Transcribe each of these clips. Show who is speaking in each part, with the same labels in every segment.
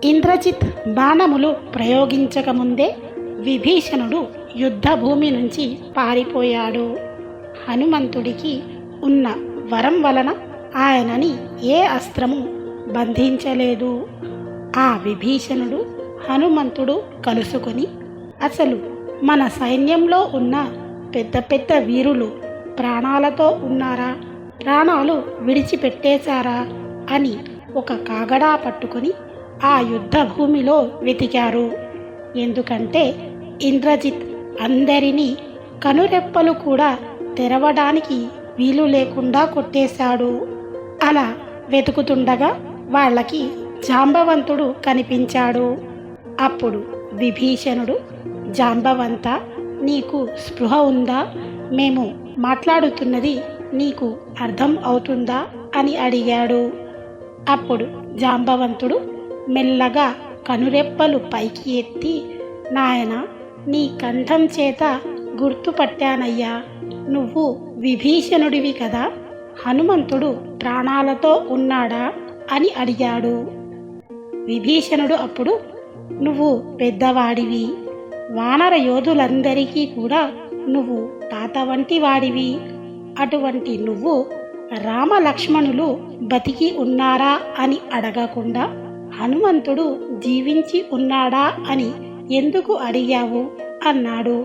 Speaker 1: ఇంద్రజిత్ బాణములు ప్రయోగించకముందే విభీషణుడు యుద్ధభూమి నుంచి పారిపోయాడు. హనుమంతుడికి ఉన్న వరం వలన ఆయనని ఏ అస్త్రము బంధించలేదు. ఆ విభీషణుడు హనుమంతుడు కలుసుకొని, అసలు మన సైన్యంలో ఉన్న పెద్ద పెద్ద వీరులు ప్రాణాలతో ఉన్నారా, ప్రాణాలు విడిచిపెట్టేశారా అని ఒక కాగడా పట్టుకొని ఆ యుద్ధ భూమిలో వెతికారు. ఎందుకంటే ఇంద్రజిత్ అందరినీ కనురెప్పలు కూడా తెరవడానికి వీలు లేకుండా కొట్టేశాడు. అలా వెతుకుతుండగా వాళ్ళకి జాంబవంతుడు కనిపించాడు. అప్పుడు విభీషణుడు, జాంబవంత, నీకు స్పృహ ఉందా? మేము మాట్లాడుతున్నది నీకు అర్థం అవుతుందా అని అడిగాడు. అప్పుడు జాంబవంతుడు మెల్లగా కనురెప్పలు పైకి ఎత్తి, నాయనా, నీ కంఠం చేత గుర్తుపట్టానయ్యా, నువ్వు విభీషణుడివి కదా, హనుమంతుడు ప్రాణాలతో ఉన్నాడా అని అడిగాడు. విభీషణుడు అప్పుడు, నువ్వు పెద్దవాడివి, వానర యోధులందరికీ కూడా నువ్వు తాత వంటి వాడివి, అటువంటి నువ్వు రామలక్ష్మణులు బతికి ఉన్నారా అని అడగకుండా హనుమంతుడు జీవించి ఉన్నాడా అని ఎందుకు అడిగావు అన్నాడు.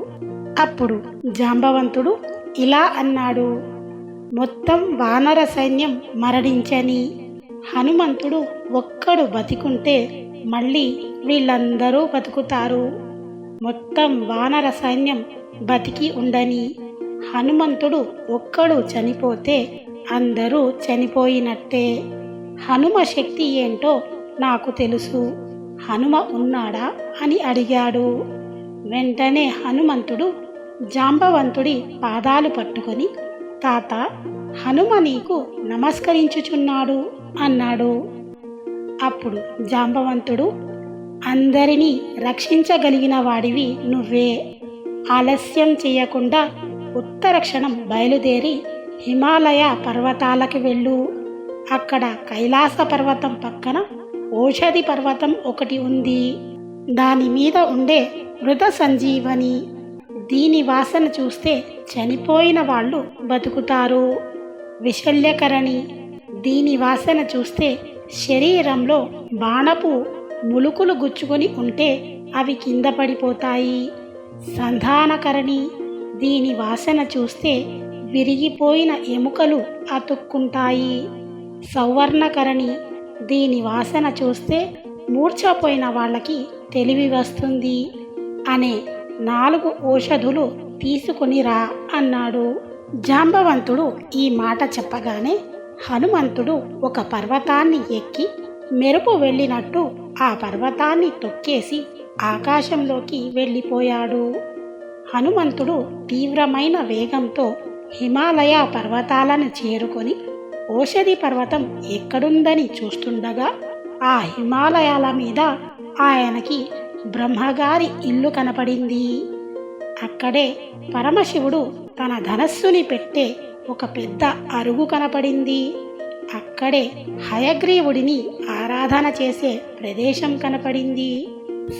Speaker 1: అప్పుడు జాంబవంతుడు ఇలా అన్నాడు, మొత్తం వానర సైన్యం మరణించని, హనుమంతుడు ఒక్కడు బతికుంటే మళ్ళీ వీళ్ళందరూ బతుకుతారు. మొత్తం వానర సైన్యం బతికి ఉండని, హనుమంతుడు ఒక్కడు చనిపోతే అందరూ చనిపోయినట్టే. హనుమ శక్తి ఏంటో నాకు తెలుసు, హనుమ ఉన్నాడా అని అడిగాడు. వెంటనే హనుమంతుడు జాంబవంతుడి పాదాలు పట్టుకొని, తాత, హనుమ నీకు నమస్కరించుచున్నాడు అన్నాడు. అప్పుడు జాంబవంతుడు, అందరినీ రక్షించగలిగిన వాడివి నువ్వే, ఆలస్యం చేయకుండా ఉత్తర క్షణం బయలుదేరి హిమాలయ పర్వతాలకు వెళ్ళు. అక్కడ కైలాస పర్వతం పక్కన ఓషధి పర్వతం ఒకటి ఉంది. దాని మీద ఉండే మృత సంజీవని, దీని వాసన చూస్తే చనిపోయిన వాళ్ళు బతుకుతారు. విశల్యకరణి, దీని వాసన చూస్తే శరీరంలో బాణపు ములుకులు గుచ్చుకొని ఉంటే అవి కింద పడిపోతాయి. సంధానకరణి, దీని వాసన చూస్తే విరిగిపోయిన ఎముకలు అతుక్కుంటాయి. సౌవర్ణకరణి, దీని వాసన చూస్తే మూర్ఛపోయిన వాళ్ళకి తెలివి వస్తుంది అనే 4 ఔషధులు తీసుకుని రా అన్నాడు. జాంబవంతుడు ఈ మాట చెప్పగానే హనుమంతుడు ఒక పర్వతాన్ని ఎక్కి మెరుపు వెళ్ళినట్టు ఆ పర్వతాన్ని తొక్కేసి ఆకాశంలోకి వెళ్ళిపోయాడు. హనుమంతుడు తీవ్రమైన వేగంతో హిమాలయ పర్వతాలను చేరుకొని ఓషధి పర్వతం ఎక్కడుందని చూస్తుండగా ఆ హిమాలయాల మీద ఆయనకి బ్రహ్మగారి ఇల్లు కనపడింది. అక్కడే పరమశివుడు తన ధనస్సుని పెట్టే ఒక పెద్ద అరుగు కనపడింది. అక్కడే హయగ్రీవుడిని ఆరాధన చేసే ప్రదేశం కనపడింది.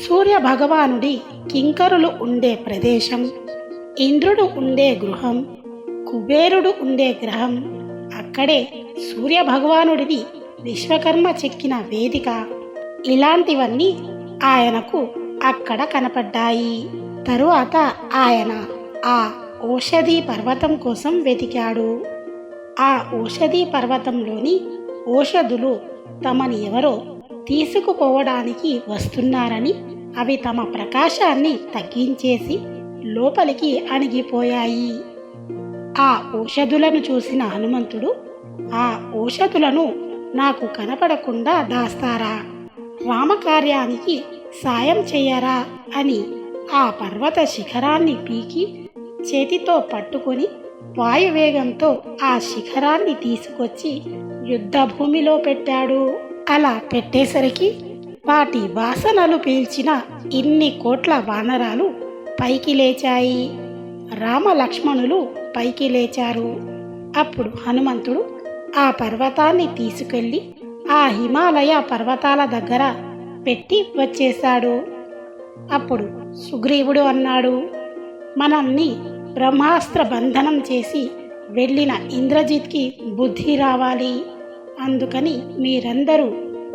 Speaker 1: సూర్య భగవానుడి కింకరులు ఉండే ప్రదేశం, ఇంద్రుడు ఉండే గృహం, కుబేరుడు ఉండే గ్రహం, అక్కడే సూర్య భగవానుడిని విశ్వకర్మ చెక్కిన వేదిక, ఇలాంటివన్నీ ఆయనకు అక్కడ కనపడ్డాయి. తరువాత ఆయన ఆ ఓషధి పర్వతం కోసం వెతికాడు. ఆ ఓషధి పర్వతంలోని ఓషధులు తమని ఎవరో తీసుకుపోవడానికి వస్తున్నారని అవి తమ ప్రకాశాన్ని తగ్గించేసి లోపలికి అణిగిపోయాయి. ఆ ఔషధులను చూసిన హనుమంతుడు, ఆ ఔషధులను నాకు కనపడకుండా దాస్తారా, రామకార్యానికి సాయం చెయ్యరా అని ఆ పర్వత శిఖరాన్ని పీకి చేతితో పట్టుకొని వాయువేగంతో ఆ శిఖరాన్ని తీసుకొచ్చి యుద్ధభూమిలో పెట్టాడు. అలా పెట్టేసరికి వాటి వాసనలు పీల్చిన ఇన్ని కోట్ల వానరాలు పైకి లేచాయి. రామలక్ష్మణులు పైకి లేచారు. అప్పుడు హనుమంతుడు ఆ పర్వతాన్ని తీసుకెళ్ళి ఆ హిమాలయ పర్వతాల దగ్గర పెట్టి వచ్చేశాడు. అప్పుడు సుగ్రీవుడు అన్నాడు, మనల్ని బ్రహ్మాస్త్ర బంధనం చేసి వెళ్ళిన ఇంద్రజిత్కి బుద్ధి రావాలి. అందుకని మీరందరూ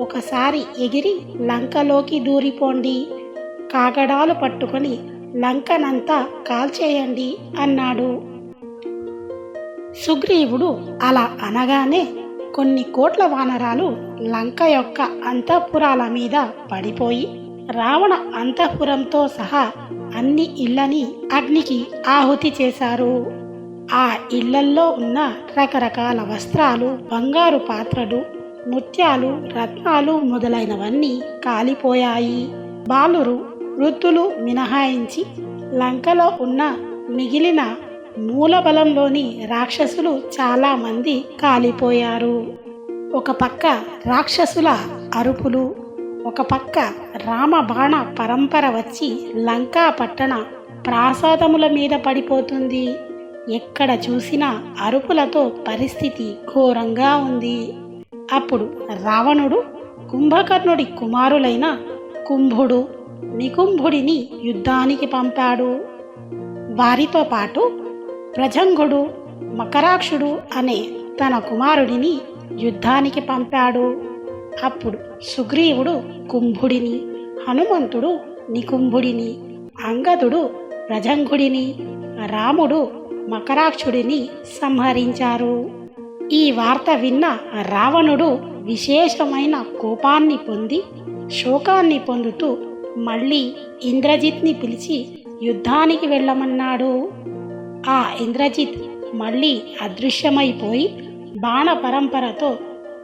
Speaker 1: ఒకసారి ఎగిరి లంకలోకి దూరిపోండి, కాగడాలు పట్టుకొని లంకనంతా కాల్చేయండి అన్నాడు. సుగ్రీవుడు అలా అనగానే కొన్ని కోట్ల వానరాలు లంక యొక్క అంతఃపురాల మీద పడిపోయి రావణ అంతఃపురంతో సహా అన్ని ఇళ్ళని అగ్నికి ఆహుతి చేశారు. ఆ ఇళ్లల్లో ఉన్న రకరకాల వస్త్రాలు, బంగారు పాత్రలు, ముత్యాలు, రత్నాలు మొదలైనవన్నీ కాలిపోయాయి. బాలురు, వృద్ధులు మినహాయించి లంకలో ఉన్న మిగిలిన మూలబలంలోని రాక్షసులు చాలామంది కాలిపోయారు. ఒక పక్క రాక్షసుల అరుపులు, ఒక పక్క రామబాణ పరంపర వచ్చి లంకా పట్టణ ప్రాసాదముల మీద పడిపోతుంది. ఎక్కడ చూసినా అరుపులతో పరిస్థితి ఘోరంగా ఉంది. అప్పుడు రావణుడు కుంభకర్ణుడి కుమారులైన కుంభుడు, నికుంభుడిని యుద్ధానికి పంపాడు. వారితో పాటు ప్రజంగుడు, మకరాక్షుడు అనే తన కుమారుడిని యుద్ధానికి పంపాడు. అప్పుడు సుగ్రీవుడు కుంభుడిని, హనుమంతుడు నికుంభుడిని, అంగదుడు ప్రజంగుడిని, రాముడు మకరాక్షుడిని సంహరించారు. ఈ వార్త విన్న రావణుడు విశేషమైన కోపాన్ని పొంది శోకాన్ని పొందుతూ మళ్ళీ ఇంద్రజిత్ని పిలిచి యుద్ధానికి వెళ్ళమన్నాడు. ఆ ఇంద్రజిత్ మళ్ళీ అదృశ్యమైపోయి బాణ పరంపరతో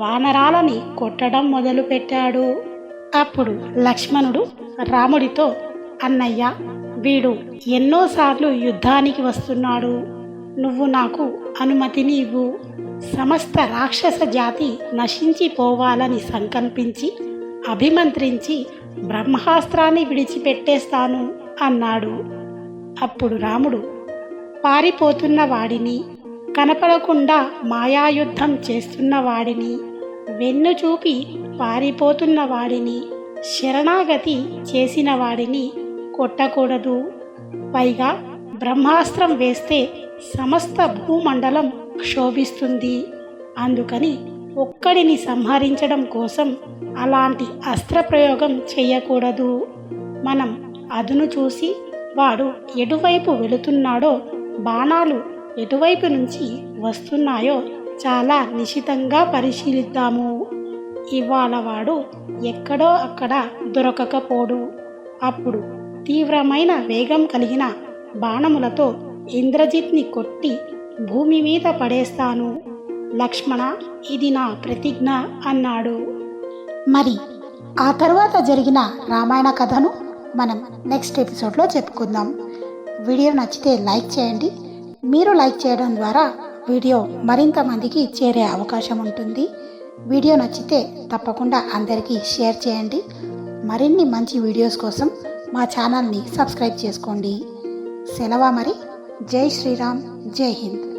Speaker 1: వానరాలని కొట్టడం మొదలుపెట్టాడు. అప్పుడు లక్ష్మణుడు రాముడితో, అన్నయ్య, వీడు ఎన్నోసార్లు యుద్ధానికి వస్తున్నాడు, నువ్వు నాకు అనుమతిని ఇవ్వు. సమస్త రాక్షస జాతి నశించిపోవాలని సంకల్పించి అభిమంత్రించి బ్రహ్మాస్త్రాన్ని విడిచిపెట్టేస్తాను అన్నాడు. అప్పుడు రాముడు, పారిపోతున్న వాడిని, కనపడకుండా మాయాయుద్ధం చేస్తున్న వాడిని, వెన్ను చూపి పారిపోతున్న వాడిని, శరణాగతి చేసిన వాడిని కొట్టకూడదు. పైగా బ్రహ్మాస్త్రం వేస్తే సమస్త భూమండలం క్షోభిస్తుంది. అందుకని ఒక్కడిని సంహరించడం కోసం అలాంటి అస్త్రప్రయోగం చేయకూడదు. మనం అదును చూసి వాడు ఎటువైపు వెళుతున్నాడో, బాణాలు ఎటువైపు నుంచి వస్తున్నాయో చాలా నిశితంగా పరిశీలిద్దాము. ఇవాళ వాడు ఎక్కడో అక్కడ దొరకకపోడు. అప్పుడు తీవ్రమైన వేగం కలిగిన బాణములతో ఇంద్రజిత్ని కొట్టి భూమి మీద పడేస్తాను. లక్ష్మణ, ఇది నా ప్రతిజ్ఞ అన్నాడు. మరి ఆ తర్వాత జరిగిన రామాయణ కథను మనం నెక్స్ట్ ఎపిసోడ్లో చెప్పుకుందాం. వీడియో నచ్చితే లైక్ చేయండి. మీరు లైక్ చేయడం ద్వారా వీడియో మరింత మందికి చేరే అవకాశం ఉంటుంది. వీడియో నచ్చితే తప్పకుండా అందరికీ షేర్ చేయండి. మరిన్ని మంచి వీడియోస్ కోసం మా ఛానల్ని సబ్స్క్రైబ్ చేసుకోండి. సెలవు మరి. జై శ్రీరామ్, జై హింద్.